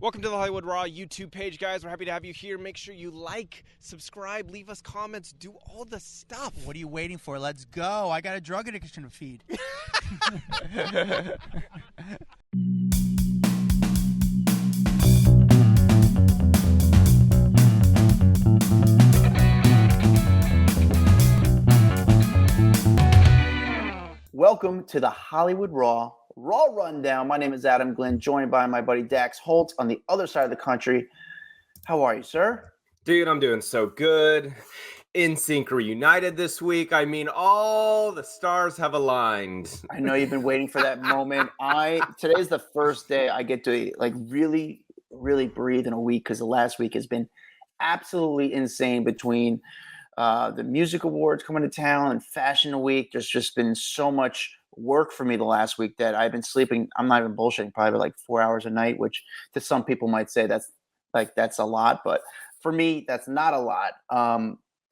Welcome to the Hollywood Raw YouTube page, guys. We're happy to have you here. Make sure you like, subscribe, leave us comments, do all the stuff. What are you waiting for? Let's go. I got a drug addiction to feed. Welcome to the Hollywood Raw Rundown. My name is Adam Glyn, joined by my buddy Dax Holt on the other side of the country. How are you, sir? Dude, I'm doing so good. NSYNC reunited this week. I mean, all the stars have aligned. I know you've been waiting for that moment. Today's the first day I get to really breathe in a week, because the last week has been absolutely insane between the music awards coming to town and Fashion Week. There's just been so much work for me the last week that I've been sleeping. I'm not even bullshitting, probably like 4 hours a night, which to some people might say that's a lot, but for me, that's not a lot.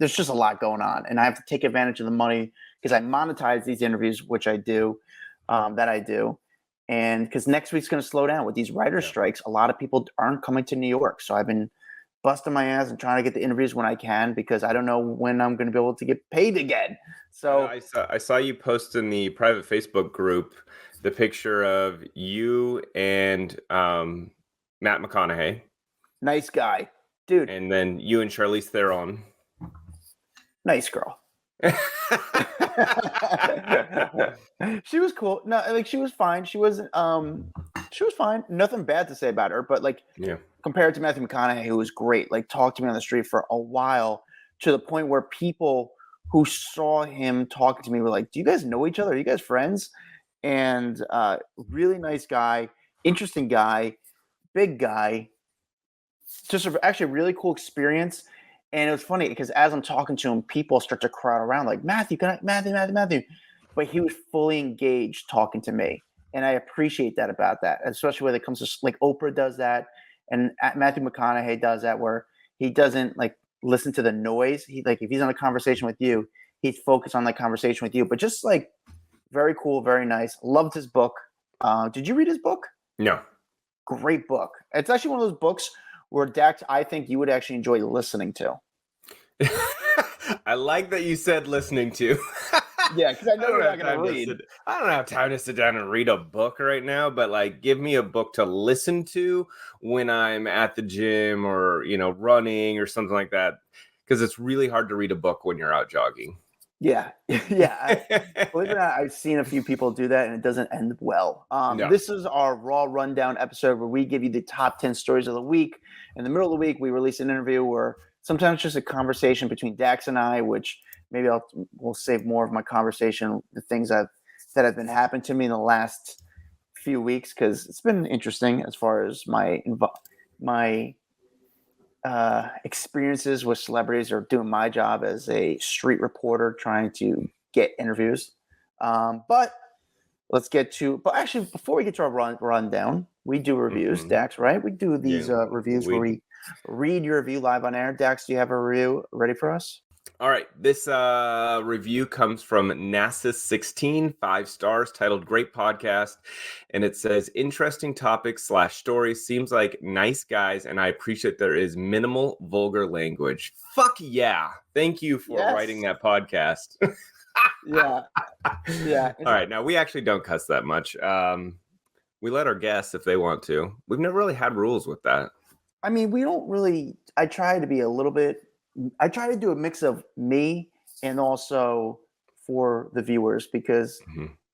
There's just a lot going on, and I have to take advantage of the money because I monetize these interviews, which I do, and because next week's going to slow down with these writer strikes. A lot of people aren't coming to New York, so I've been busting my ass and trying to get the interviews when I can, because I don't know when I'm going to be able to get paid again. So I saw you post in the private Facebook group the picture of you and Matt McConaughey. Nice guy, dude. And then you and Charlize Theron. Nice girl. She was cool. No, she was fine. She was fine. Nothing bad to say about her, but compared to Matthew McConaughey, who was great, talked to me on the street for a while, to the point where people who saw him talking to me were like, "Do you guys know each other? Are you guys friends?" And really nice guy, interesting guy, big guy. Just actually a really cool experience. And it was funny because as I'm talking to him, people start to crowd around like, Matthew. But he was fully engaged talking to me. And I appreciate that about that, especially when it comes to Oprah does that. And Matthew McConaughey does that, where he doesn't listen to the noise. He if he's on a conversation with you, he's focused on that conversation with you. But just very cool, very nice. Loved his book. Did you read his book? No. Great book. It's actually one of those books where, Dax, I think you would actually enjoy listening to. I like that you said listening to. Yeah, because I know you're not going to read. I don't have time to sit down and read a book right now, but give me a book to listen to when I'm at the gym or, running or something like that. Because it's really hard to read a book when you're out jogging. Yeah. Yeah. Believe it or not, I've seen a few people do that, and it doesn't end well. No. This is our Raw Rundown episode where we give you the top 10 stories of the week. In the middle of the week, we release an interview where sometimes just a conversation between Dax and I, which maybe we'll save more of my conversation, the things that have been happening to me in the last few weeks, because it's been interesting as far as my experiences with celebrities or doing my job as a street reporter trying to get interviews. But let's get to, but actually before we get to our rundown, we do reviews, Dax, right? We do these reviews where we read your review live on air. Dax, do you have a review ready for us? All right. This review comes from NASA16, 5 stars, titled Great Podcast. And it says, interesting topics / stories. Seems like nice guys. And I appreciate there is minimal vulgar language. Fuck yeah. Thank you for writing that podcast. Yeah. All right. Now, we actually don't cuss that much. We let our guests if they want to. We've never really had rules with that. I mean, we don't really, I try to do a mix of me and also for the viewers, because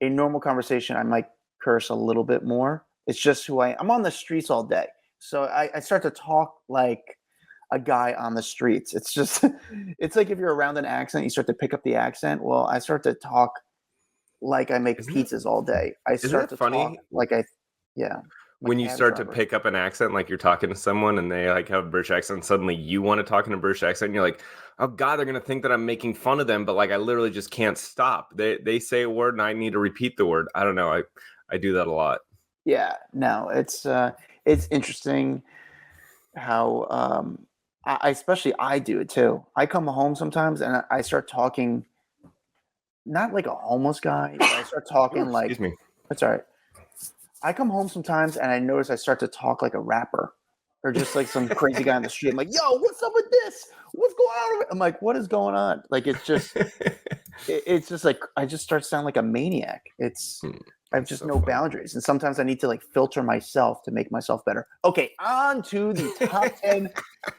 a normal conversation, I might curse a little bit more. It's just who I'm on the streets all day. So I start to talk like a guy on the streets. It's just, it's like if you're around an accent, you start to pick up the accent. Well, I start to talk like I make pizzas all day. I start to talk like when you start to pick up an accent, like you're talking to someone and they have a British accent, suddenly you want to talk in a British accent, and you're like, oh God, they're going to think that I'm making fun of them, but I literally just can't stop. They say a word and I need to repeat the word. I don't know. I do that a lot. Yeah, no, it's interesting how I do it too. I come home sometimes and I start talking, not like a homeless guy, but I start talking excuse me. That's all right. I come home sometimes and I notice I start to talk like a rapper. or just like some crazy guy on the street. I'm like, yo, what's up with this? What's going on? I'm like, what is going on? Like, it's just, it's just like, I just start sounding like a maniac. I have just so no funny. boundaries. And sometimes I need to like filter myself to make myself better. Okay, on to the top 10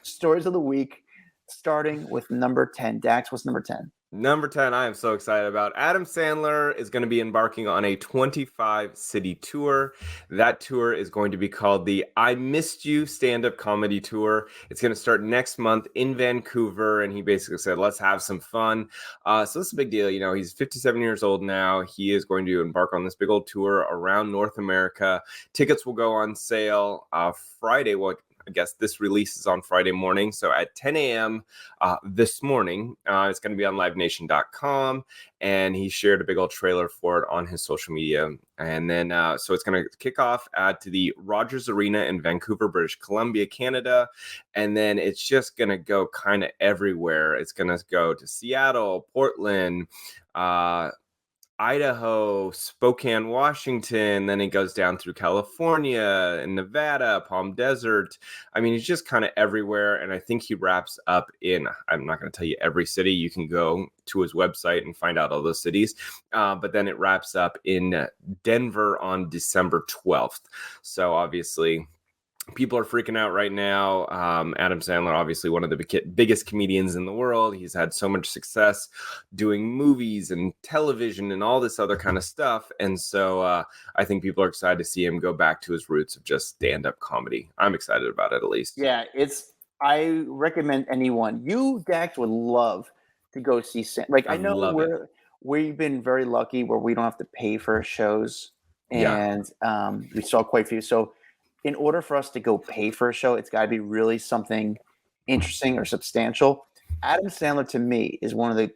stories of the week, starting with number 10. Dax, what's number 10? Number 10, I am so excited about. Adam Sandler is going to be embarking on a 25-city tour. That tour is going to be called the I Missed You stand-up comedy tour. It's going to start next month in Vancouver, and he basically said, let's have some fun. So this is a big deal. You know, he's 57 years old now. He is going to embark on this big old tour around North America. Tickets will go on sale Friday. Well, I guess this release is on Friday morning. So at 10 a.m. This morning, it's going to be on livenation.com. And he shared a big old trailer for it on his social media. And then, so it's going to kick off to the Rogers Arena in Vancouver, British Columbia, Canada. And then it's just going to go kind of everywhere. It's going to go to Seattle, Portland, Idaho, Spokane, Washington, then it goes down through California and Nevada, Palm Desert. I mean, he's just kind of everywhere. And I think he wraps up in, I'm not going to tell you every city. You can go to his website and find out all those cities. But then it wraps up in Denver on December 12th. So obviously, people are freaking out right now. Adam Sandler, obviously one of the biggest comedians in the world. He's had so much success doing movies and television and all this other kind of stuff. And so I think people are excited to see him go back to his roots of just stand-up comedy. I'm excited about it, at least. Yeah, I recommend anyone. You, Dax, would love to go see Sam. Like, I know we've been very lucky where we don't have to pay for shows. And we saw quite a few. So in order for us to go pay for a show, it's got to be really something interesting or substantial. Adam Sandler, to me, is one of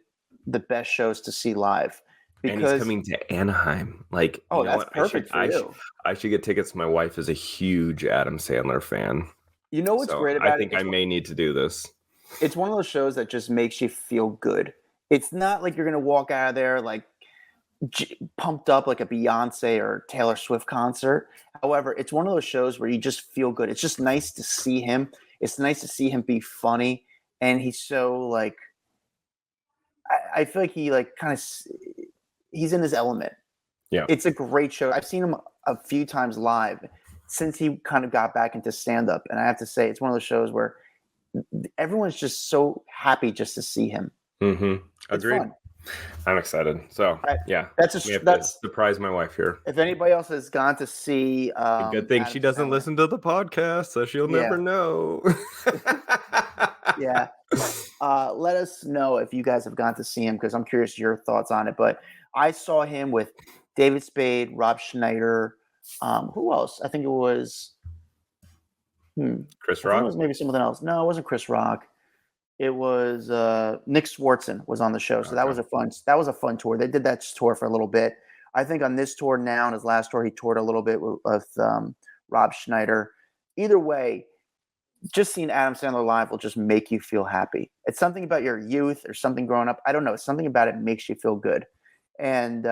the best shows to see live. Because, and he's coming to Anaheim. Like, oh, that's perfect for you. I should get tickets. My wife is a huge Adam Sandler fan. You know what's great about it? I think I may need to do this. It's one of those shows that just makes you feel good. It's not like you're going to walk out of there like pumped up like a Beyonce or Taylor Swift concert. However, it's one of those shows where you just feel good. It's just nice to see him. It's nice to see him be funny. And he's so like, I feel like he like kind of, he's in his element. Yeah. It's a great show. I've seen him a few times live since he kind of got back into stand-up. And I have to say, it's one of those shows where everyone's just so happy just to see him. Mm-hmm. Agreed. Fun. I'm excited. So yeah, that's surprise my wife here. If anybody else has gone to see, good thing she doesn't listen to the podcast, so she'll never know. Yeah, let us know if you guys have gone to see him because I'm curious your thoughts on it. But I saw him with David Spade, Rob Schneider. Who else? I think it was Chris Rock. It was maybe something else. No, it wasn't Chris Rock. It was Nick Swartzen was on the show, so that was a fun tour. They did that tour for a little bit. I think on this tour now, and his last tour, he toured a little bit with Rob Schneider. Either way, just seeing Adam Sandler live will just make you feel happy. It's something about your youth or something growing up. I don't know. Something about it makes you feel good, and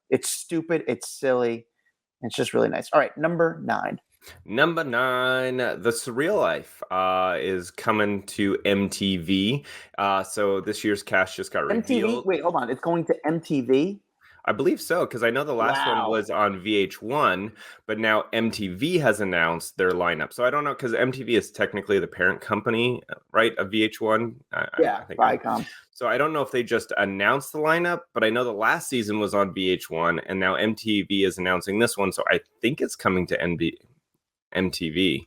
it's stupid. It's silly. It's just really nice. All right, number 9. Number 9, The Surreal Life is coming to MTV. So this year's cast just got revealed. MTV? Wait, hold on. It's going to MTV? I believe so, because I know the last one was on VH1, but now MTV has announced their lineup. So I don't know, because MTV is technically the parent company, right, of VH1? I think Viacom. So I don't know if they just announced the lineup, but I know the last season was on VH1, and now MTV is announcing this one, so I think it's coming to MTV.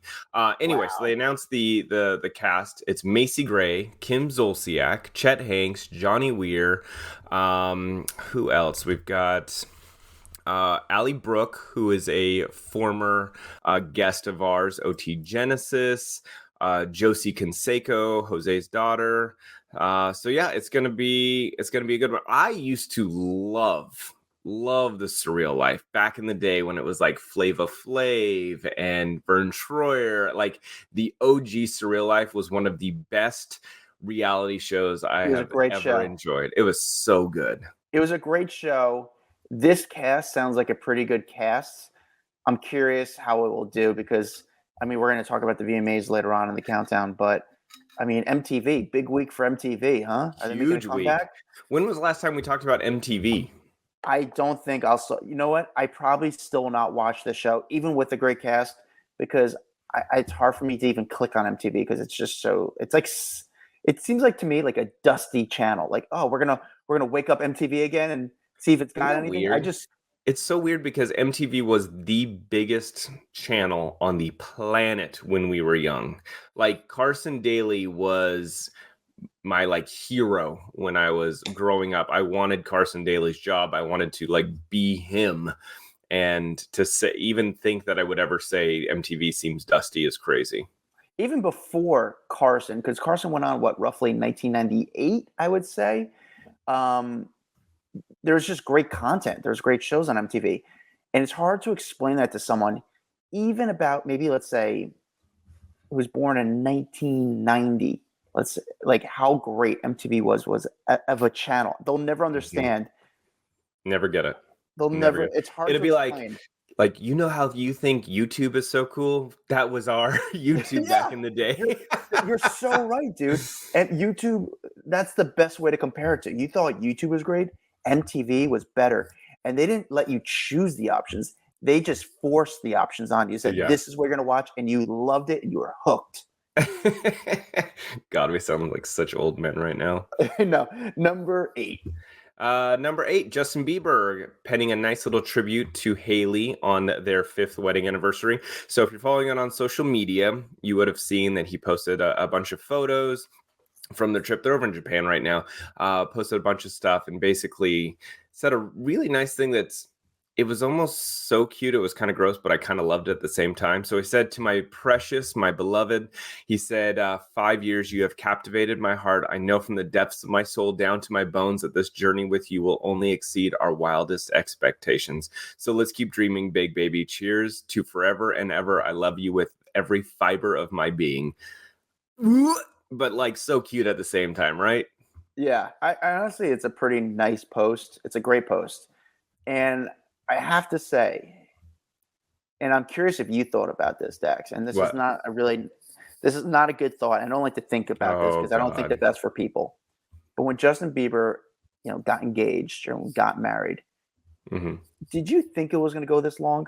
Anyway, so they announced the cast. It's Macy Gray, Kim Zolciak, Chet Hanks, Johnny Weir. Who else? We've got Allie Brooke, who is a former guest of ours, OT Genesis, Josie Canseco, Jose's daughter. So yeah, it's gonna be a good one. I used to love the Surreal Life back in the day when it was like Flava Flav and Vern Troyer. Like the OG Surreal Life was one of the best reality shows I have ever enjoyed. It was so good. It was a great show. This cast sounds like a pretty good cast. I'm curious how it will do because I mean, we're going to talk about the VMAs later on in the countdown, but I mean, MTV, big week for MTV, huh? Are they making a Huge week. comeback? When was the last time we talked about MTV? I don't think you know what? I probably still will not watch the show, even with the great cast, because it's hard for me to even click on MTV because it's just it's like, it seems like to me like a dusty channel. Like, oh, we're gonna wake up MTV again and see if it's got anything. Weird? It's so weird because MTV was the biggest channel on the planet when we were young. Like Carson Daly was my like hero when I was growing up. I wanted Carson Daly's job. I wanted to like be him. And to even think that I would ever say MTV seems dusty is crazy. Even before Carson, because Carson went on roughly 1998, I would say. There's just great content. There's great shows on MTV. And it's hard to explain that to someone, even about maybe, let's say, who was born in 1990. Let's say, like how great MTV was of a channel. They'll never understand. Never get it. They'll never. It's hard. It'll be explain. like you know how you think YouTube is so cool? That was our YouTube back in the day. You're so right, dude. And YouTube, that's the best way to compare it to. You thought YouTube was great. MTV was better. And they didn't let you choose the options. They just forced the options on you. Said, this is what you're going to watch. And you loved it. And you were hooked. God, we sound like such old men right now. No. Number 8. Number 8, Justin Bieber penning a nice little tribute to Hailey on their 5th wedding anniversary. So if you're following it on social media, you would have seen that he posted a bunch of photos from their trip. They're over in Japan right now. Posted a bunch of stuff and basically said a really nice thing it was almost so cute. It was kind of gross, but I kind of loved it at the same time. So he said, to my precious, my beloved, he said, 5 years, you have captivated my heart. I know from the depths of my soul down to my bones that this journey with you will only exceed our wildest expectations. So let's keep dreaming big, baby. Cheers to forever and ever. I love you with every fiber of my being. But like so cute at the same time, right? Yeah, I honestly, it's a pretty nice post. It's a great post. And I have to say, and I'm curious if you thought about this, Dax, and this is not a good thought. I don't like to think about this because I don't think that that's for people. But when Justin Bieber, got engaged or got married, did you think it was going to go this long?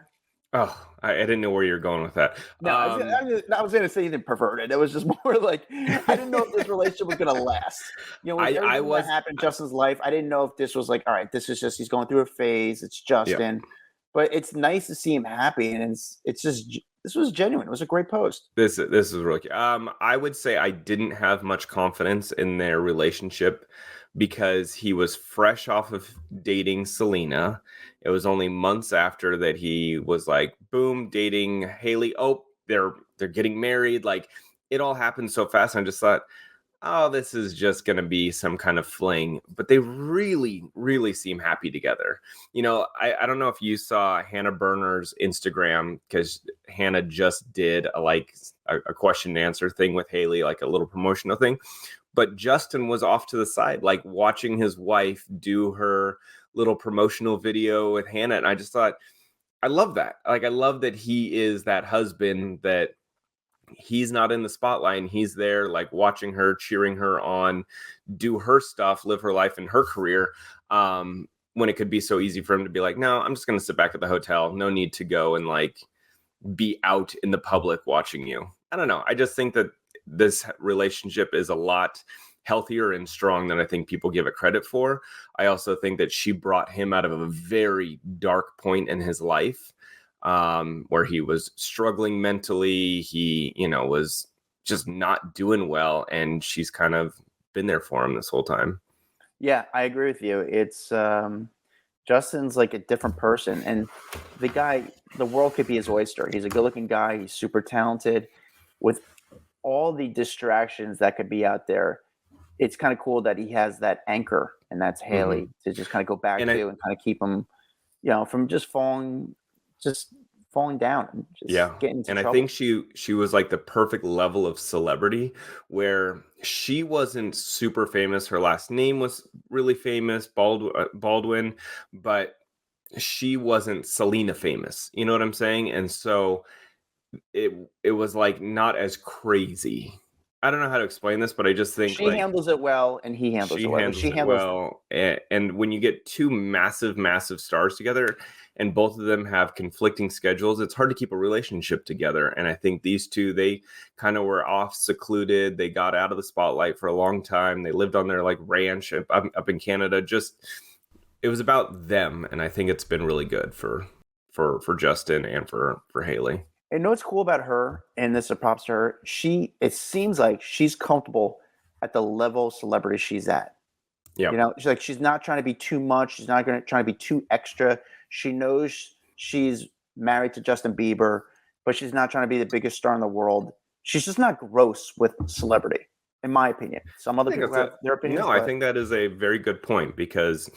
Oh, I didn't know where you were going with that. No, I was going to say anything perverted. It was just more like I didn't know if this relationship was going to last. When everything that happened in Justin's life, I didn't know if this was like, all right, this is just he's going through a phase. It's Justin, yep. But it's nice to see him happy, and it's just this was genuine. It was a great post. This is really cute. I would say I didn't have much confidence in their relationship because he was fresh off of dating Selena. It was only months after that he was like, boom, dating Hailey. Oh, they're getting married. Like it all happened so fast. And I just thought, oh, this is just going to be some kind of fling. But they really, really seem happy together. I don't know if you saw Hannah Berner's Instagram because Hannah just did a question and answer thing with Hailey, like a little promotional thing. But Justin was off to the side, like watching his wife do her little promotional video with Hannah. And I just thought, I love that. Like, I love that he is that husband that he's not in the spotlight and he's there like watching her, cheering her on, do her stuff, live her life and her career. When it could be so easy for him to be like, no, I'm just going to sit back at the hotel. No need to go and like be out in the public watching you. I don't know. I just think that this relationship is a lot healthier and strong than I think people give it credit for. I also think that she brought him out of a very dark point in his life, where he was struggling mentally. He, was just not doing well. And she's kind of been there for him this whole time. Yeah, I agree with you. It's Justin's like a different person. And the world could be his oyster. He's a good looking guy. He's super talented. With all the distractions that could be out there, it's kind of cool that he has that anchor, and that's Hailey, to just kind of go back and kind of keep him, from just falling down. And just getting into trouble. I think she was like the perfect level of celebrity where she wasn't super famous. Her last name was really famous, Baldwin, but she wasn't Selena famous. You know what I'm saying? And so it was like not as crazy. I don't know how to explain this, but I just think she handles it well, and he handles it well. She handles well. And when you get two massive stars together, and both of them have conflicting schedules, it's hard to keep a relationship together. And I think these two, they kind of were off secluded. They got out of the spotlight for a long time. They lived on their like ranch up in Canada. Just it was about them, and I think it's been really good for Justin and for Haley. And you know what's cool about her, and this is a props to her, it seems like she's comfortable at the level of celebrity she's at. Yeah. You know, she's not trying to be too much. She's not going to try to be too extra. She knows she's married to Justin Bieber, but she's not trying to be the biggest star in the world. She's just not gross with celebrity, in my opinion. Some other people have their opinions. No, I think that is a very good point, because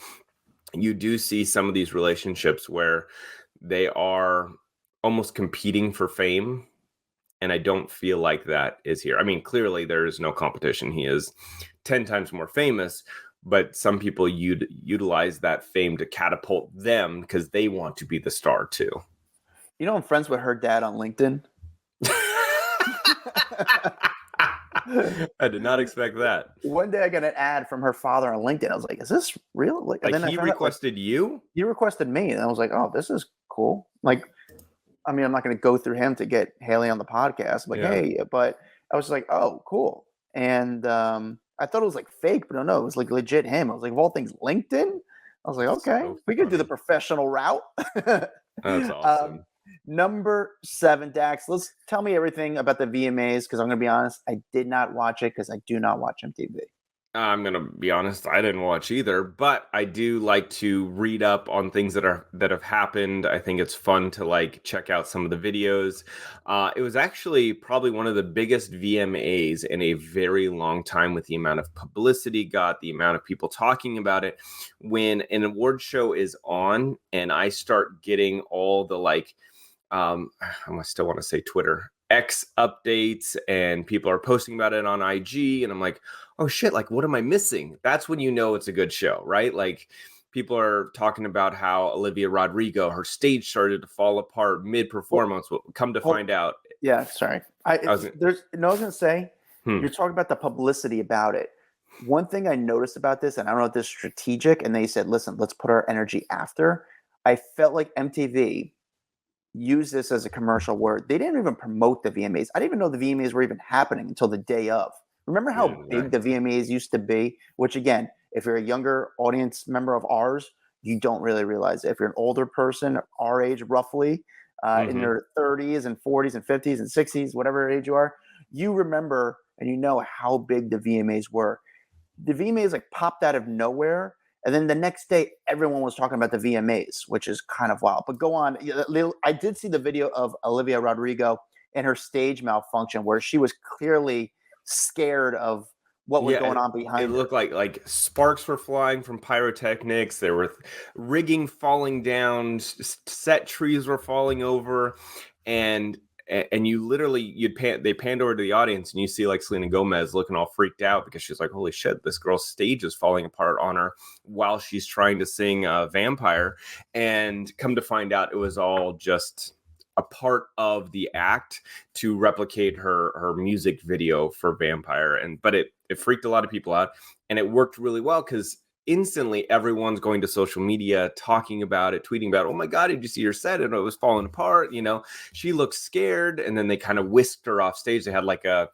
you do see some of these relationships where they are almost competing for fame, and I don't feel like that is here. I mean, clearly there is no competition. He is 10 times more famous, but some people utilize that fame to catapult them because they want to be the star too. You know, I'm friends with her dad on LinkedIn. I did not expect that. One day I got an ad from her father on LinkedIn. I was like, is this real? Like then he requested you? He requested me. And I was like, oh, this is cool. Like, I mean, I'm not going to go through him to get Haley on the podcast. Like, hey, but I was like, oh, cool. And I thought it was like fake, but no, it was like legit him. I was like, of all things, LinkedIn? I was like, okay, we could do the professional route. That's awesome. Number 7, Dax, tell me everything about the VMAs, because I'm going to be honest, I did not watch it because I do not watch MTV. I'm going to be honest, I didn't watch either, but I do like to read up on things that have happened. I think it's fun to like check out some of the videos. It was actually probably one of the biggest VMAs in a very long time, with the amount of publicity got, the amount of people talking about it. When an award show is on and I start getting all the like, I still want to say Twitter, X updates, and people are posting about it on IG, and I'm like, oh shit, like what am I missing? That's when you know it's a good show, right? Like people are talking about how Olivia Rodrigo, her stage started to fall apart mid-performance. We'll come to find out. Yeah, sorry. I was going to say, you're talking about the publicity about it. One thing I noticed about this, and I don't know if this is strategic, and they said, listen, let's put our energy after. I felt like MTV use this as a commercial word. They didn't even promote the VMAs. I didn't even know the VMAs were even happening until the day of. Remember how big the VMAs used to be? Which again, if you're a younger audience member of ours, you don't really realize it. If you're an older person, our age roughly, in your 30s and 40s and 50s and 60s, whatever age you are, you remember and you know how big the VMAs were. The VMAs like popped out of nowhere. And then the next day, everyone was talking about the VMAs, which is kind of wild. But go on. I did see the video of Olivia Rodrigo and her stage malfunction, where she was clearly scared of what was going on behind her. It looked like sparks were flying from pyrotechnics. There were rigging falling down, set trees were falling over, and you literally they panned over to the audience, and you see like Selena Gomez looking all freaked out because she's like, holy shit, this girl's stage is falling apart on her while she's trying to sing Vampire. And come to find out, it was all just a part of the act to replicate her music video for Vampire. But it freaked a lot of people out, and it worked really well because instantly everyone's going to social media talking about it, tweeting about, oh my God, did you see her set? And it was falling apart. You know, she looked scared. And then they kind of whisked her off stage. They had like a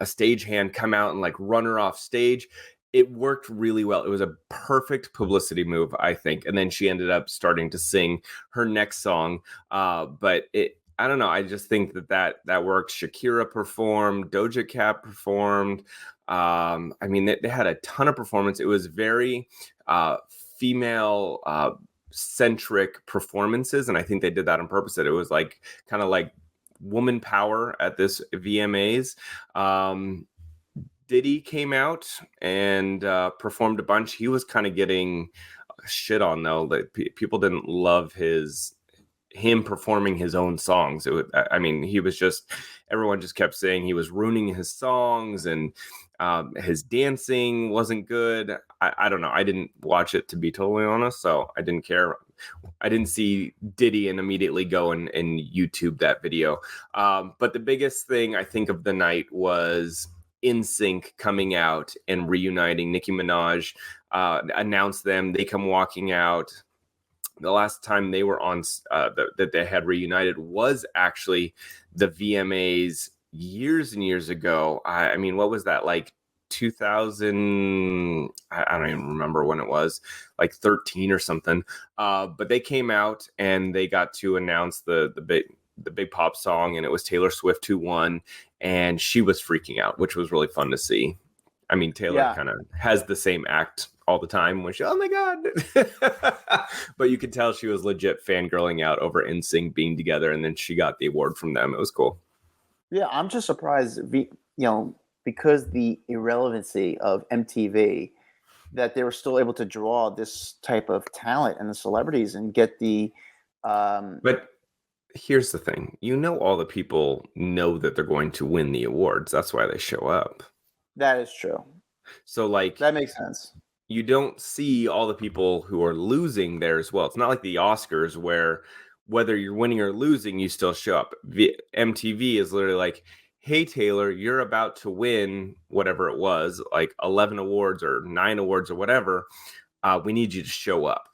stagehand come out and like run her off stage. It worked really well. It was a perfect publicity move, I think. And then she ended up starting to sing her next song. But I don't know. I just think that worked. Shakira performed, Doja Cat performed. I mean, they had a ton of performance. It was very female centric performances. And I think they did that on purpose, that it was like kind of like woman power at this VMAs. Diddy came out and performed a bunch. He was kind of getting shit on, though. That people didn't love him performing his own songs. He was just, everyone just kept saying he was ruining his songs, and his dancing wasn't good. I don't know. I didn't watch it, to be totally honest, so I didn't care. didn't see Diddy and immediately go and YouTube that video. But the biggest thing I think of the night was NSYNC coming out and reuniting. Nicki Minaj announced them. They come walking out. The last time they were on that they had reunited was actually the VMAs years and years ago. I mean, what was that, like 2000? I don't even remember when it was, like 13 or something. But they came out and they got to announce the big pop song, and it was Taylor Swift who won, and she was freaking out, which was really fun to see. I mean, Taylor kind of has the same act all the time when she, oh my God. But you could tell she was legit fangirling out over NSYNC being together, and then she got the award from them. It was cool. Yeah, I'm just surprised, because the irrelevancy of MTV, that they were still able to draw this type of talent and the celebrities and get the. But here's the thing: all the people know that they're going to win the awards. That's why they show up. That is true. So, like, that makes sense. You don't see all the people who are losing there as well. It's not like the Oscars where whether you're winning or losing, you still show up. MTV is literally like, hey, Taylor, you're about to win whatever it was, like 11 awards or 9 awards or whatever. We need you to show up.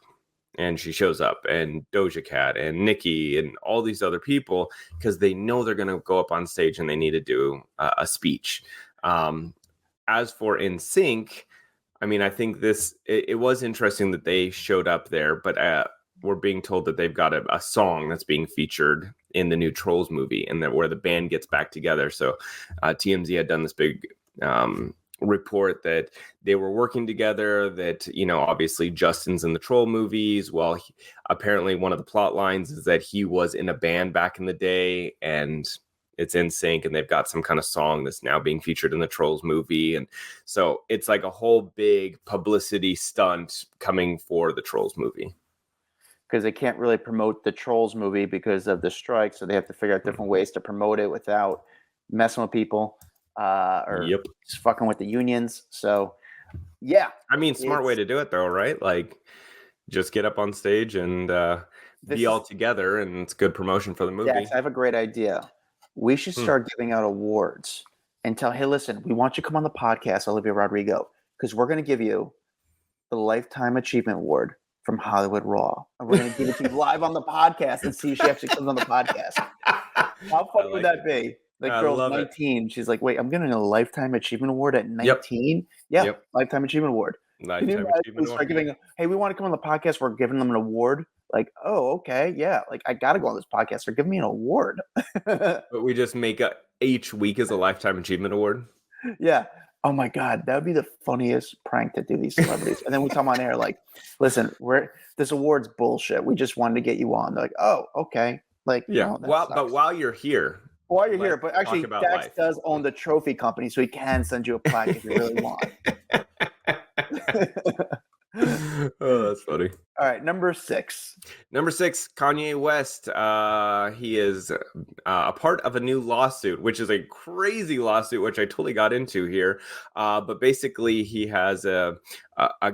And she shows up, and Doja Cat and Nicki and all these other people, because they know they're going to go up on stage and they need to do a speech. As for NSYNC, I mean, I think it was interesting that they showed up there, but we're being told that they've got a song that's being featured in the new Trolls movie, and that where the band gets back together. So TMZ had done this big report that they were working together, that, obviously Justin's in the Troll movies. Well, apparently one of the plot lines is that he was in a band back in the day, and it's NSYNC, and they've got some kind of song that's now being featured in the Trolls movie. And so it's like a whole big publicity stunt coming for the Trolls movie. Because they can't really promote the Trolls movie because of the strike, so they have to figure out different ways to promote it without messing with people or just fucking with the unions. So, yeah. I mean, smart way to do it, though, right? Like, just get up on stage and be all together, and it's good promotion for the movie. Yes, I have a great idea. We should start giving out awards and tell, hey, listen, we want you to come on the podcast, Olivia Rodrigo, because we're going to give you the Lifetime Achievement Award from Hollywood Raw. And we're going to give it to you live on the podcast and see if she actually comes on the podcast. How fun would that be? The girl's 19. She's like, wait, I'm getting a Lifetime Achievement Award at 19? Yep. Lifetime Achievement Award. Lifetime Achievement Award. Hey, we want to come on the podcast. We're giving them an award. Like, oh, okay, yeah. Like, I got to go on this podcast. They're giving me an award. But we just make each week as a Lifetime Achievement Award? Yeah. Oh, my God. That would be the funniest prank to do these celebrities. And then we come on air like, listen, this award's bullshit. We just wanted to get you on. They're like, oh, okay. Like, yeah. But while you're here. While you're here. But actually, Dax does own the trophy company, so he can send you a plaque if you really want. Oh, that's funny. All right, number 6. Number 6, Kanye West. He is a part of a new lawsuit, which is a crazy lawsuit, which I totally got into here. But basically, he has a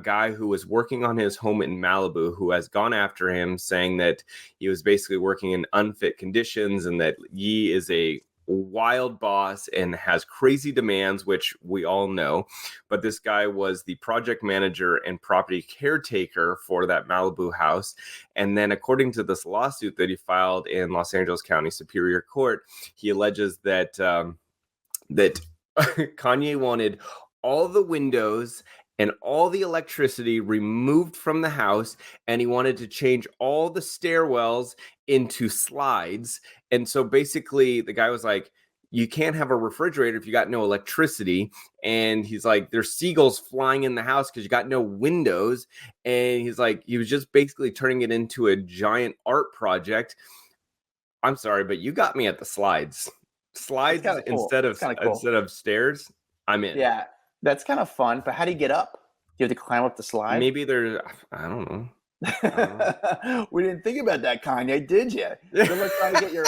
guy who was working on his home in Malibu who has gone after him, saying that he was basically working in unfit conditions and that he is a wild boss and has crazy demands, which we all know. But this guy was the project manager and property caretaker for that Malibu house. And then, according to this lawsuit that he filed in Los Angeles County Superior Court, he alleges that that Kanye wanted all the windows and all the electricity removed from the house, and he wanted to change all the stairwells into slides. And so basically the guy was like, you can't have a refrigerator if you got no electricity. And he's like, there's seagulls flying in the house because you got no windows. And he's like, he was just basically turning it into a giant art project. I'm sorry, but you got me at the slides. Slides cool. instead of stairs. I'm in. Yeah, that's kind of fun. But how do you get up? You have to climb up the slide? Maybe I don't know. We didn't think about that, Kanye, did you? You're like trying to get your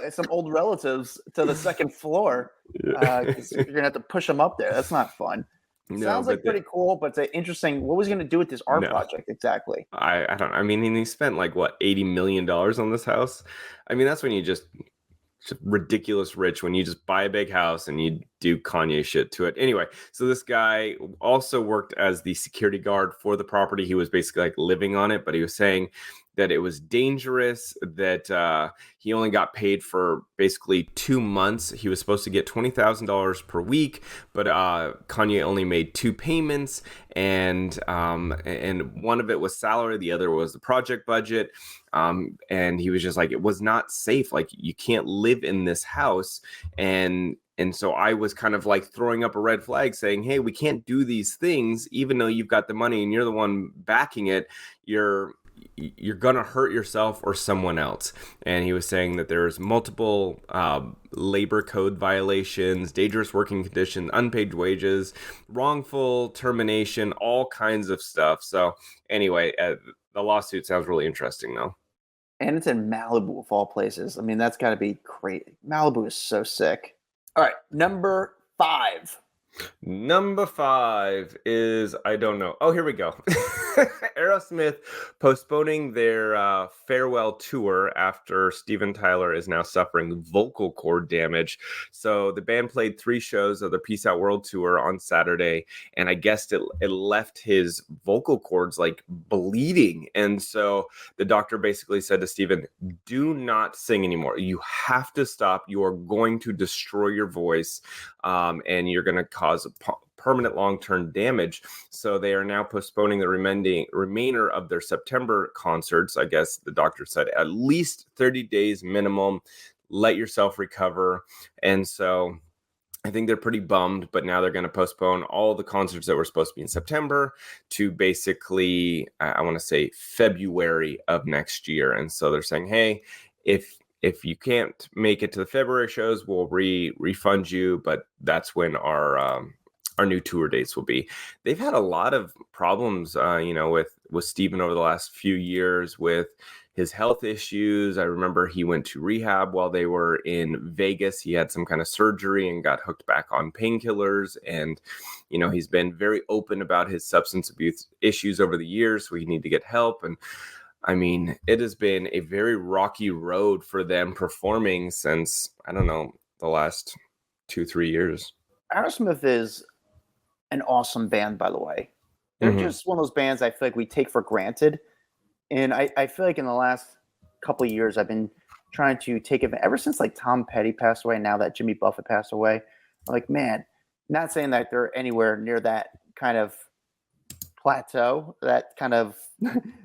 some old relatives to the second floor. You're gonna have to push them up there. That's not fun. No, Sounds like pretty cool, but it's interesting. What was he going to do with this art project exactly? I don't. I mean, he spent like what $80 million on this house. I mean, that's when you just ridiculous rich, when you just buy a big house and you do Kanye shit to it. Anyway, so this guy also worked as the security guard for the property. He was basically like living on it, but he was saying that it was dangerous, that he only got paid for basically 2 months. He was supposed to get $20,000 per week, but Kanye only made 2 payments, and one of it was salary, the other was the project budget. And he was just like, it was not safe. Like, you can't live in this house. And so I was kind of like throwing up a red flag saying, hey, we can't do these things, even though you've got the money and you're the one backing it. You're going to hurt yourself or someone else. And he was saying that there's multiple labor code violations, dangerous working conditions, unpaid wages, wrongful termination, all kinds of stuff. So anyway, the lawsuit sounds really interesting, though. And it's in Malibu, of all places. I mean, that's got to be great. Malibu is so sick. All right, number 5. Number 5 is, I don't know. Oh, here we go. Aerosmith postponing their farewell tour after Steven Tyler is now suffering vocal cord damage. So the band played 3 shows of the Peace Out World Tour on Saturday, and I guess it left his vocal cords like bleeding. And so the doctor basically said to Steven, do not sing anymore. You have to stop. You are going to destroy your voice, and you're going to cause permanent long-term damage. So they are now postponing the remainder of their September concerts. I guess the doctor said at least 30 days minimum. Let yourself recover. And so I think they're pretty bummed, but now they're going to postpone all the concerts that were supposed to be in September to basically, I want to say, February of next year. And so they're saying, hey, if you can't make it to the February shows, we'll refund you, but that's when our new tour dates will be. They've had a lot of problems, with Steven over the last few years with his health issues. I remember he went to rehab while they were in Vegas. He had some kind of surgery and got hooked back on painkillers. And, he's been very open about his substance abuse issues over the years. So we need to get help. And I mean, it has been a very rocky road for them performing since, I don't know, the last 2-3 years. Aerosmith is an awesome band, by the way. They're just one of those bands I feel like we take for granted. And I feel like in the last couple of years, I've been trying to take it ever since like Tom Petty passed away. Now that Jimmy Buffett passed away, I'm like, man, not saying that they're anywhere near that kind of plateau, that kind of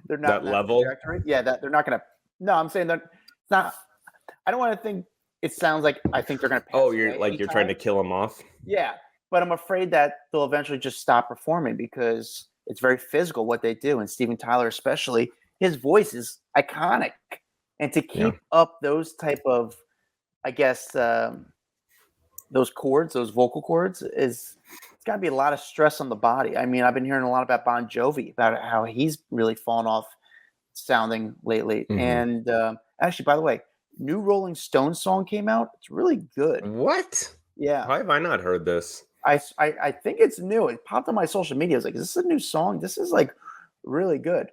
they're not that level. Trajectory. Yeah, that they're not going to. No, I'm saying that it's not. I don't want to think. It sounds like I think they're going to. Oh, you're trying to kill them off. Yeah, but I'm afraid that they'll eventually just stop performing because it's very physical what they do, and Steven Tyler especially. His voice is iconic, and to keep up those type of, I guess, those chords, those vocal cords, it's got to be a lot of stress on the body. I mean, I've been hearing a lot about Bon Jovi, about how he's really fallen off sounding lately. And actually, by the way, new Rolling Stones song came out. It's really good. What? Yeah. Why have I not heard this? I think it's new. It popped on my social media. I was like, is this a new song? This is like really good.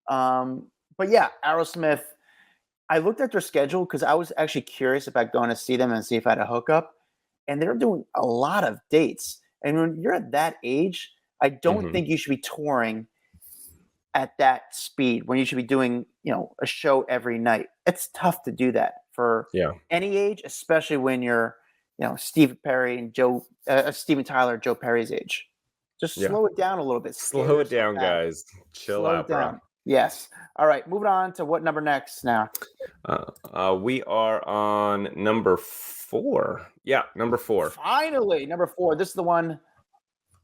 But yeah, Aerosmith, I looked at their schedule because I was actually curious about going to see them and see if I had a hookup. And they're doing a lot of dates. And when you're at that age, I don't think you should be touring at that speed when you should be doing, a show every night. It's tough to do that for any age, especially when you're, Steve Perry and Steven Tyler, Joe Perry's age. Just slow it down a little bit. Slow it down, guys. Chill out, bro. Yes. All right. Moving on to what number next now? We are on number 4. Yeah, number 4. Finally, number 4. This is the one.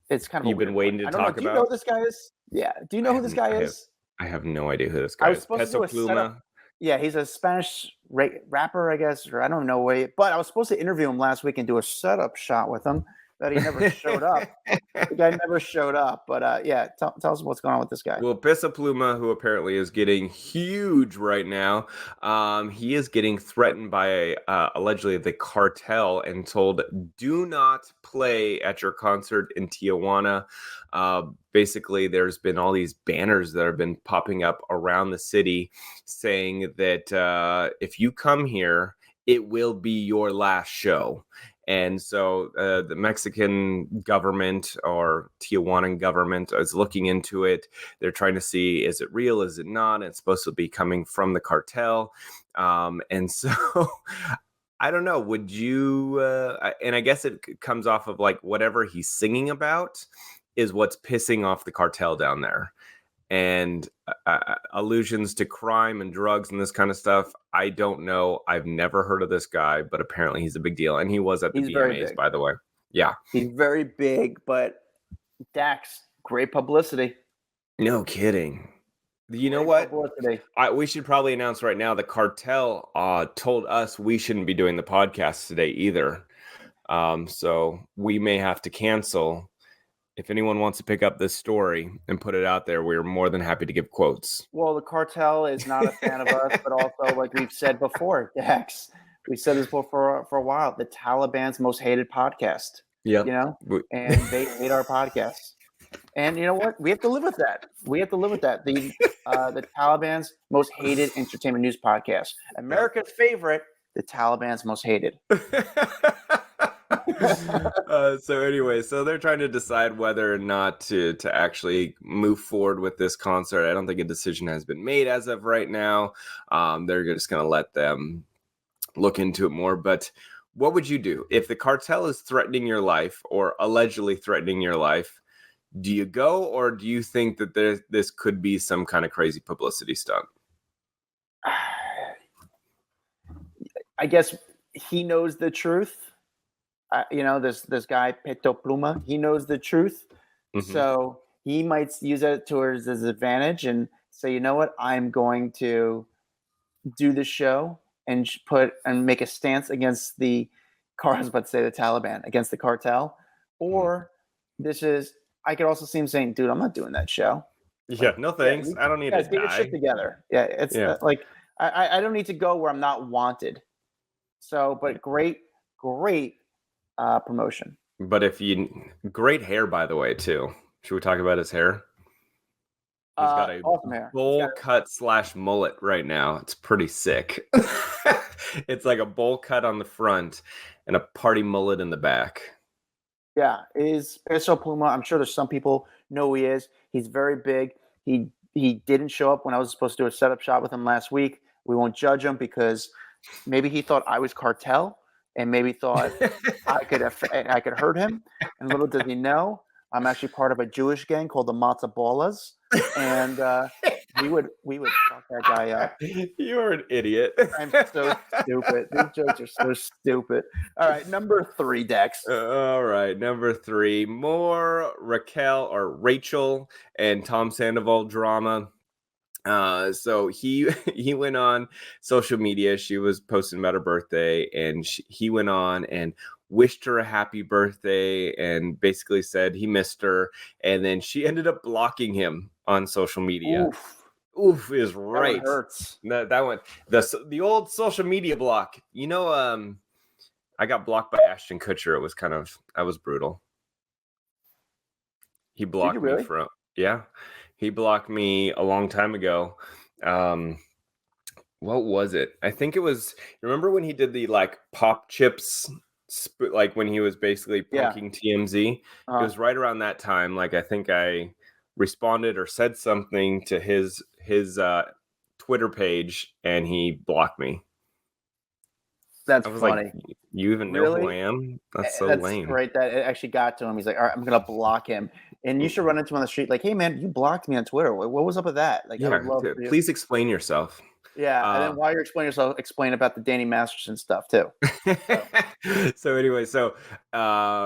It's kind of you've been waiting to talk about. Do you know who this guy is? Yeah. Do you know who this guy is? I have no idea who this guy is. Peso Pluma. Yeah, he's a Spanish rapper, I guess, or I don't know. But I was supposed to interview him last week and do a setup shot with him. that he never showed up. The guy never showed up. But yeah, tell us what's going on with this guy. Well, Peso Pluma, who apparently is getting huge right now, he is getting threatened by allegedly the cartel and told, do not play at your concert in Tijuana. Basically, there's been all these banners that have been popping up around the city saying that if you come here, it will be your last show. And so the Mexican government or Tijuanan government is looking into it. They're trying to see, is it real? Is it not? It's supposed to be coming from the cartel. And so I don't know. Would you, and I guess it comes off of like whatever he's singing about is what's pissing off the cartel down there. And allusions to crime and drugs and this kind of stuff. I don't know. I've never heard of this guy, but apparently he's a big deal. And he was at the VMAs, by the way. Yeah. He's very big, but Dax, great publicity. No kidding. You know what? We should probably announce right now the cartel told us we shouldn't be doing the podcast today either. So we may have to cancel. If anyone wants to pick up this story and put it out there, we're more than happy to give quotes. Well, the cartel is not a fan of us, but also, like we've said before, Dax, we said this before for a while, the Taliban's most hated podcast. Yeah. You know? And they hate our podcast. And you know what? We have to live with that. The Taliban's most hated entertainment news podcast. America's favorite, the Taliban's most hated. So anyway, so they're trying to decide whether or not to actually move forward with this concert. I don't think a decision has been made as of right now. They're just going to let them look into it more. But what would you do if the cartel is threatening your life or allegedly threatening your life? Do you go, or do you think that this could be some kind of crazy publicity stunt? I guess he knows the truth. This guy Peso Pluma, he knows the truth, so he might use that towards his advantage and say, you know what, I'm going to do the show and make a stance against the Taliban, against the cartel, or I could also see him saying, dude, I'm not doing that show. Yeah, no thanks. I don't need to get your shit together. Yeah, it's like I don't need to go where I'm not wanted. So, but great promotion. But great hair, by the way, too. Should we talk about his hair? He's got a awesome hair. Bowl cut / mullet right now. It's pretty sick. It's like a bowl cut on the front and a party mullet in the back. Yeah, is Peso Pluma. I'm sure there's some people know who he is. He's very big. He didn't show up when I was supposed to do a setup shot with him last week. We won't judge him because maybe he thought I was cartel. And maybe thought I could hurt him. And little does he know, I'm actually part of a Jewish gang called the Matzah Ballas, and we would fuck that guy up. You're an idiot. I'm so stupid. These jokes are so stupid. All right, number 3, Dex. All right, number 3, more Rachel and Tom Sandoval drama. So he went on social media. She was posting about her birthday, and he went on and wished her a happy birthday and basically said he missed her. And then she ended up blocking him on social media. Oof is right. That hurts. That one, the old social media block. You know, I got blocked by Ashton Kutcher. I was brutal. He blocked me from, yeah. He blocked me a long time ago. What was it? I think it was, remember when he did the like pop chips, like when he was basically punking TMZ? It was right around that time. Like I think I responded or said something to his Twitter page and he blocked me. That's funny. Like, you even know who I am? That's so lame. Right. That it actually got to him. He's like, all right, I'm going to block him. And you should run into him on the street. Like, hey, man, you blocked me on Twitter. What was up with that? Like, I would love to. Please explain yourself. Yeah. And then while you're explaining yourself, explain about the Danny Masterson stuff, too. So anyway, Raquel,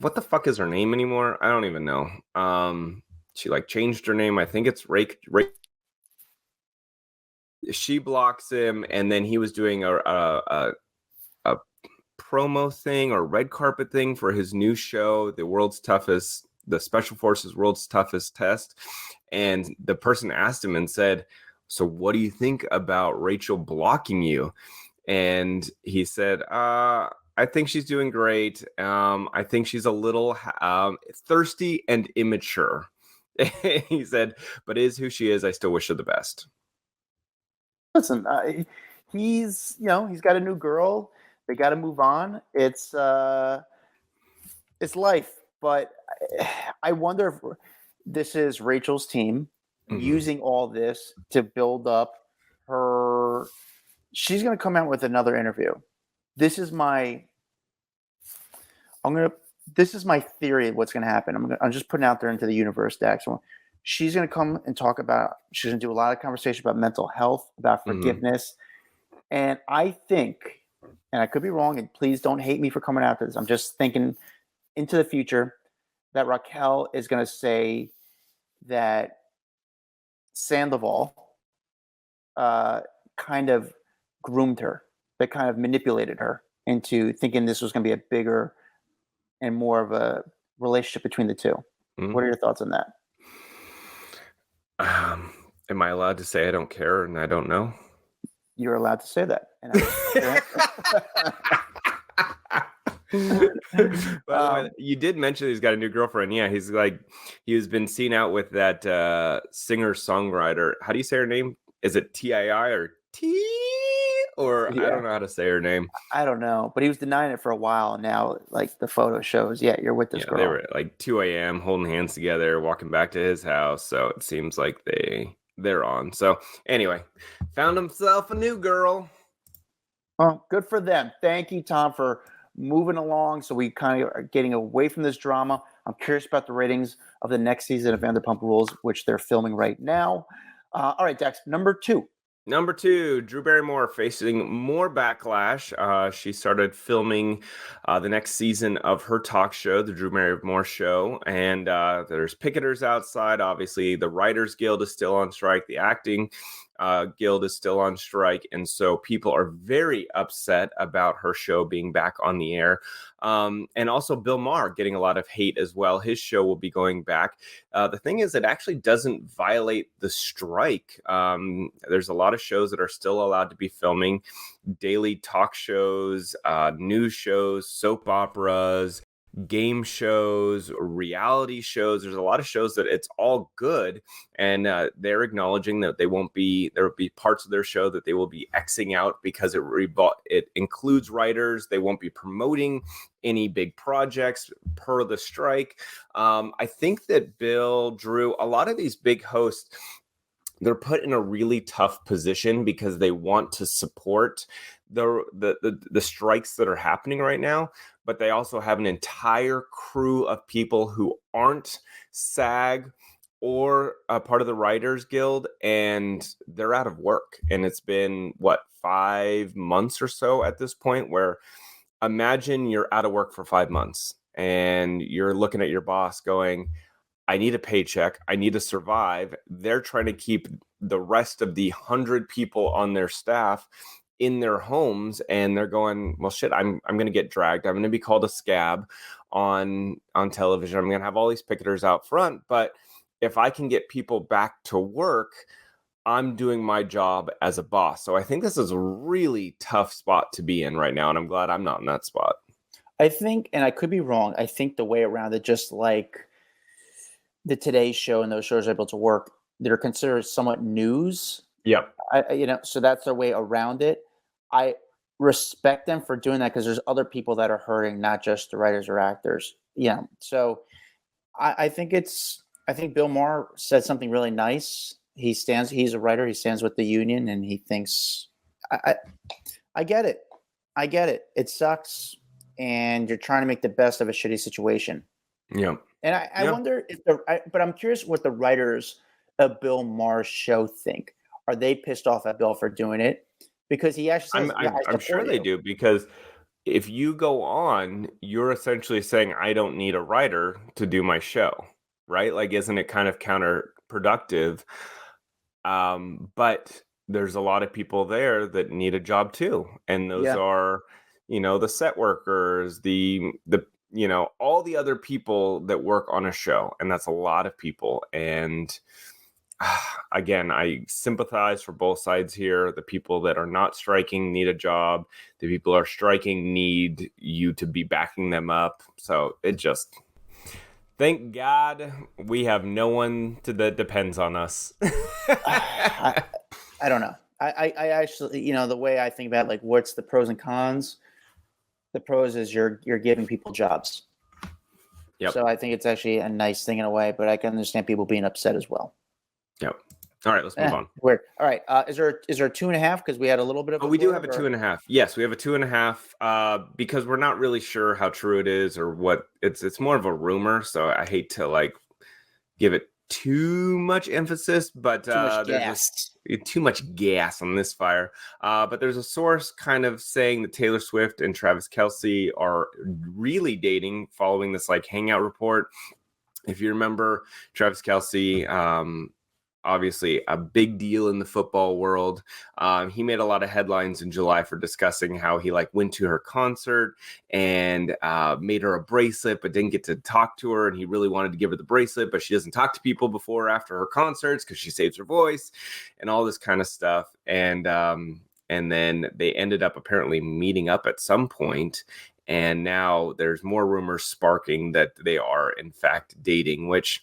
what the fuck is her name anymore? I don't even know. She like changed her name. I think it's Raquel. She blocks him, and then he was doing a promo thing or red carpet thing for his new show, the Special Forces World's Toughest Test. And the person asked him and said, so what do you think about Rachel blocking you? And he said, I think she's doing great. I think she's a little thirsty and immature. He said, but is who she is. I still wish her the best. Listen, he's got a new girl. They got to move on. It's life. But I wonder if this is Rachel's team using all this to build up her. She's going to come out with another interview. This is my theory of what's going to happen. I'm just putting out there into the universe, Dax. She's going to come and talk about. She's going to do a lot of conversation about mental health, about forgiveness, and I think, and I could be wrong, and please don't hate me for coming after this. I'm just thinking into the future that Raquel is going to say that Sandoval kind of groomed her, that kind of manipulated her into thinking this was going to be a bigger and more of a relationship between the two. What are your thoughts on that? Am I allowed to say I don't care and I don't know? You're allowed to say that. And By the way, you did mention he's got a new girlfriend. Yeah, he's been seen out with that singer-songwriter. How do you say her name? Is it T-I-I or T? Or yeah. I don't know how to say her name. I don't know, but he was denying it for a while. And now, like, the photo shows, you're with this girl. They were like 2 a.m. holding hands together, walking back to his house. So it seems like they're on. So anyway, found himself a new girl. Well, good for them. Thank you, Tom, for moving along. So we kind of are getting away from this drama. I'm curious about the ratings of the next season of Vanderpump Rules, which they're filming right now. All right, Dax, number 2. Number 2, Drew Barrymore facing more backlash. She started filming the next season of her talk show, The Drew Barrymore Show. And there's picketers outside. Obviously, the Writers Guild is still on strike. The acting guild is still on strike. And so people are very upset about her show being back on the air. And also Bill Maher getting a lot of hate as well. His show will be going back. The thing is, it actually doesn't violate the strike. There's a lot of shows that are still allowed to be filming. Daily talk shows, news shows, soap operas, game shows, reality shows. There's a lot of shows that it's all good, and they're acknowledging that there will be parts of their show that they will be Xing out because it includes writers. They won't be promoting any big projects per the strike. I think that Bill, Drew, a lot of these big hosts, they're put in a really tough position because they want to support the strikes that are happening right now, but they also have an entire crew of people who aren't SAG or a part of the Writers Guild, and they're out of work. And it's been 5 months or so at this point, where imagine you're out of work for 5 months and you're looking at your boss going, I need a paycheck. I need to survive. They're trying to keep the rest of the 100 people on their staff in their homes, and they're going, well, shit, I'm going to get dragged. I'm going to be called a scab on television. I'm going to have all these picketers out front. But if I can get people back to work, I'm doing my job as a boss. So I think this is a really tough spot to be in right now, and I'm glad I'm not in that spot. I think, and I could be wrong, I think the way around it, just like the Today Show and those shows are able to work, they're considered somewhat news. Yeah. So that's their way around it. I respect them for doing that because there's other people that are hurting, not just the writers or actors. Yeah. So I think Bill Maher said something really nice. He's a writer. He stands with the union, and he thinks, I get it. I get it. It sucks. And you're trying to make the best of a shitty situation. Yeah. And I wonder but I'm curious what the writers of Bill Maher's show think. Are they pissed off at Bill for doing it? Because he actually says, I'm sure they do, because if you go on, you're essentially saying, I don't need a writer to do my show, right? Like, isn't it kind of counterproductive? But there's a lot of people there that need a job too. And those are, the set workers, the all the other people that work on a show, and that's a lot of people. And again, I sympathize for both sides here. The people that are not striking need a job. The people who are striking need you to be backing them up. So it just, thank God we have no one that depends on us. I don't know. I actually, the way I think about like what's the pros and cons. The pros is you're giving people jobs. Yep. So I think it's actually a nice thing in a way, but I can understand people being upset as well. Yep. All right, let's move on. Weird. All right. Is there a 2.5? Because we had a little bit of. We do have a 2.5. Yes, we have a 2.5. Because we're not really sure how true it is or what. It's more of a rumor, so I hate to like give it too much emphasis, but there's too much gas on this fire. But there's a source kind of saying that Taylor Swift and Travis Kelce are really dating following this like hangout report. If you remember, Travis Kelce, obviously a big deal in the football world. He made a lot of headlines in July for discussing how he like went to her concert and made her a bracelet, but didn't get to talk to her. And he really wanted to give her the bracelet, but she doesn't talk to people before or after her concerts because she saves her voice and all this kind of stuff. And then they ended up apparently meeting up at some point. And now there's more rumors sparking that they are in fact dating, which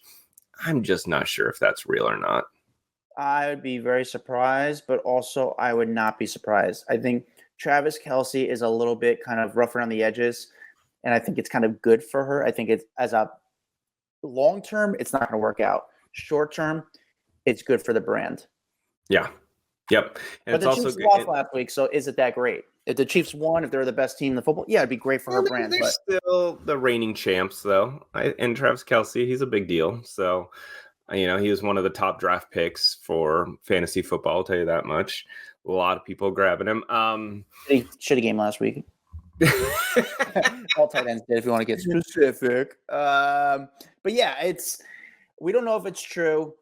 I'm just not sure if that's real or not. I would be very surprised, but also I would not be surprised. I think Travis Kelce is a little bit kind of rough around the edges, and I think it's kind of good for her. I think it's as a long term, it's not going to work out. Short term, it's good for the brand. Yeah. Yep. And but the Chiefs lost last week, so is it that great? If the Chiefs won, if they're the best team in the football, yeah, it'd be great for her brand. They're still the reigning champs, though. And Travis Kelce, he's a big deal. So, he was one of the top draft picks for fantasy football. I'll tell you that much. A lot of people grabbing him. Shitty game last week. All tight ends did, if you want to get specific. But yeah, we don't know if it's true.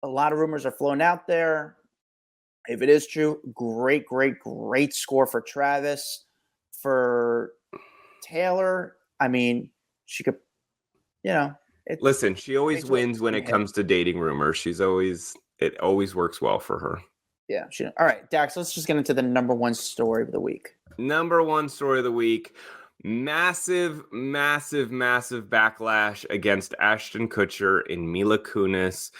A lot of rumors are flowing out there. If it is true, great score for Travis. For Taylor, I mean, she could, listen, she always wins when it comes to dating rumors. It always works well for her. Yeah. All right, Dax, let's just get into the number one story of the week. Number one story of the week. Massive backlash against Ashton Kutcher and Mila Kunis.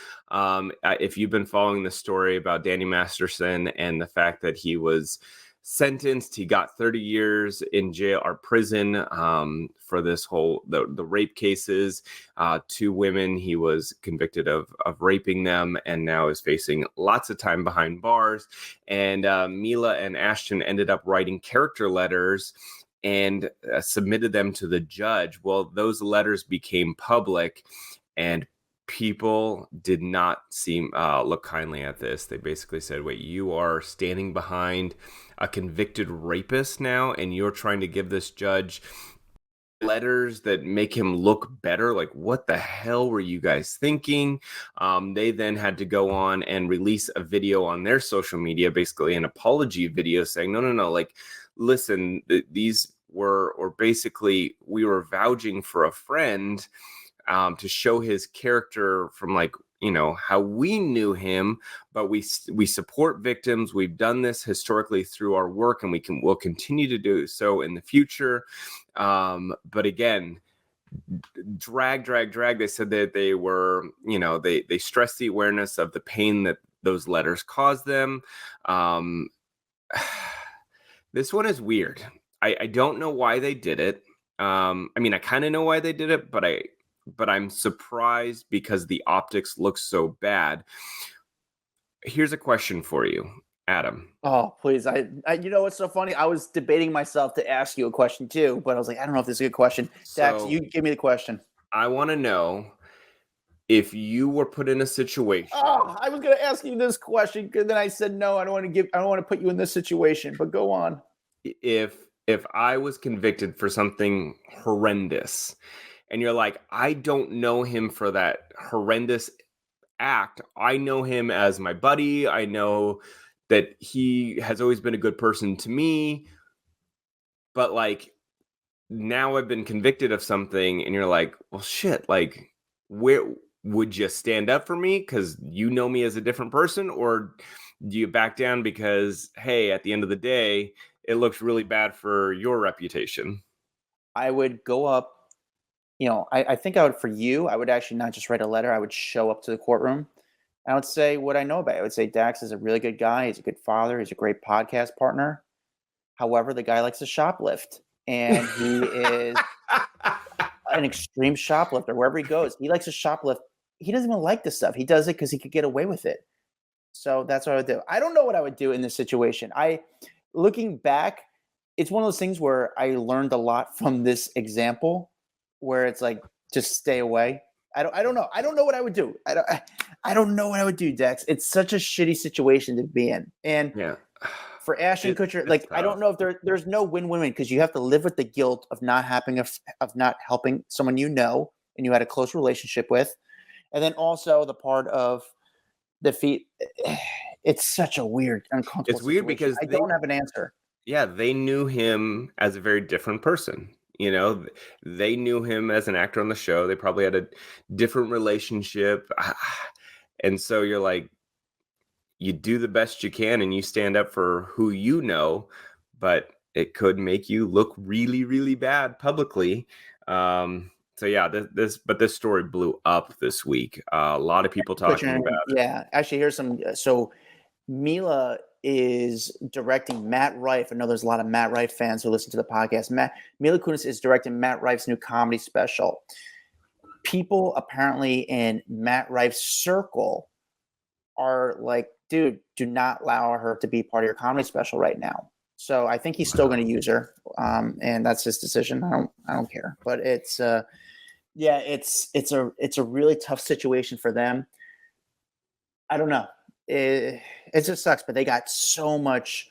If you've been following the story about Danny Masterson and the fact that he was sentenced, he got 30 years in jail or prison for this whole the rape cases. 2 women he was convicted of raping them, and now is facing lots of time behind bars. And Mila and Ashton ended up writing character letters and submitted them to the judge. Well, those letters became public, and people did not look kindly at this. They basically said, wait, you are standing behind a convicted rapist now, and you're trying to give this judge letters that make him look better? Like, what the hell were you guys thinking? They then had to go on and release a video on their social media, basically an apology video saying, no, like, listen, these were, or basically we were vouching for a friend to show his character from like, how we knew him, but we support victims. We've done this historically through our work, and we'll continue to do so in the future. But again, drag. They said that they were, they stressed the awareness of the pain that those letters caused them. This one is weird. I don't know why they did it. I mean, I kind of know why they did it, but I'm surprised because the optics look so bad. Here's a question for you, Adam. Oh, please. I what's so funny? I was debating myself to ask you a question too, but I was like, I don't know if this is a good question. Dax, you give me the question. I want to know if you were put in a situation. Oh, I was going to ask you this question, because then I said, no, I don't want to put you in this situation, but go on. If I was convicted for something horrendous, and you're like, I don't know him for that horrendous act. I know him as my buddy. I know that he has always been a good person to me. but like now I've been convicted of something, and you're like, well, shit, like where would you stand up for me because you know me as a different person, or do you back down because, hey, at the end of the day, it looks really bad for your reputation? I would go up, I think I would, for you, I would actually not just write a letter. I would show up to the courtroom. I would say what I know about it. I would say Dax is a really good guy. He's a good father. He's a great podcast partner. However, the guy likes to shoplift, and he is an extreme shoplifter. Wherever he goes, he likes to shoplift. He doesn't even like this stuff. He does it because he could get away with it. So that's what I would do. I don't know what I would do in this situation. Looking back, it's one of those things where I learned a lot from this example, where it's like, just stay away. I don't know. I don't know what I would do. I don't know what I would do, Dex. It's such a shitty situation to be in. And for Ashton Kutcher, like, I don't know if there's no win-win-win, because you have to live with the guilt of not helping someone and you had a close relationship with. And then also the part of defeat. It's such a weird, uncomfortable It's weird situation. because I don't have an answer. Yeah, they knew him as a very different person. They knew him as an actor on the show. They probably had a different relationship. And so you're like, you do the best you can and you stand up for who you know, but it could make you look really, really bad publicly. So yeah, this story blew up this week. A lot of people talking about it. Yeah, actually, here's some. So Mila is directing Matt Rife. I know there's a lot of Matt Rife fans who listen to the podcast. Mila Kunis is directing Matt Rife's new comedy special. People apparently in Matt Rife's circle are like, dude, do not allow her to be part of your comedy special right now. So I think he's still going to use her, and that's his decision. I don't care. But it's a really tough situation for them. I don't know. It just sucks, but they got so much,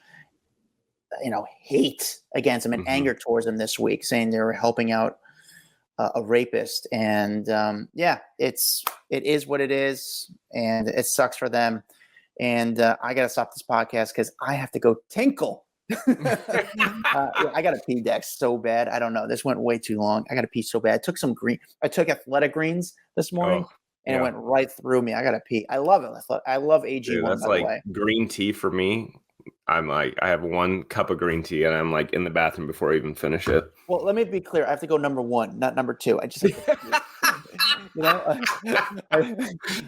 hate against him and anger towards him this week, saying they were helping out a rapist. And it is what it is, and it sucks for them. And I got to stop this podcast because I have to go tinkle. I got to pee, Dex, so bad. I don't know. This went way too long. I got to pee so bad. I took athletic greens this morning. And it went right through me. I got to pee. I love it. I love AG1, Dude, that's by like the way. Green tea for me. I'm like, I have 1 cup of green tea and I'm like in the bathroom before I even finish it. Well, let me be clear. I have to go number 1, not number 2. I just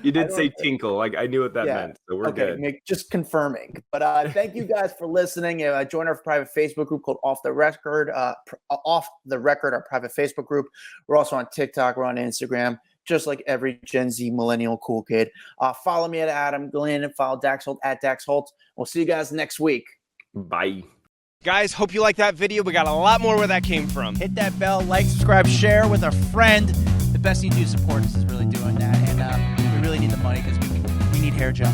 you did say tinkle. Like I knew what that meant. So we're good. Nick, just confirming. But thank you guys for listening. Join our private Facebook group called Off the Record. Off the Record, our private Facebook group. We're also on TikTok. We're on Instagram. Just like every Gen Z millennial cool kid. Follow me at Adam Glyn and follow Dax Holt at Dax Holt. We'll see you guys next week. Bye. Guys, hope you liked that video. We got a lot more where that came from. Hit that bell, like, subscribe, share with a friend. The best thing you do to support us is really doing that. And we really need the money because we need hair gel.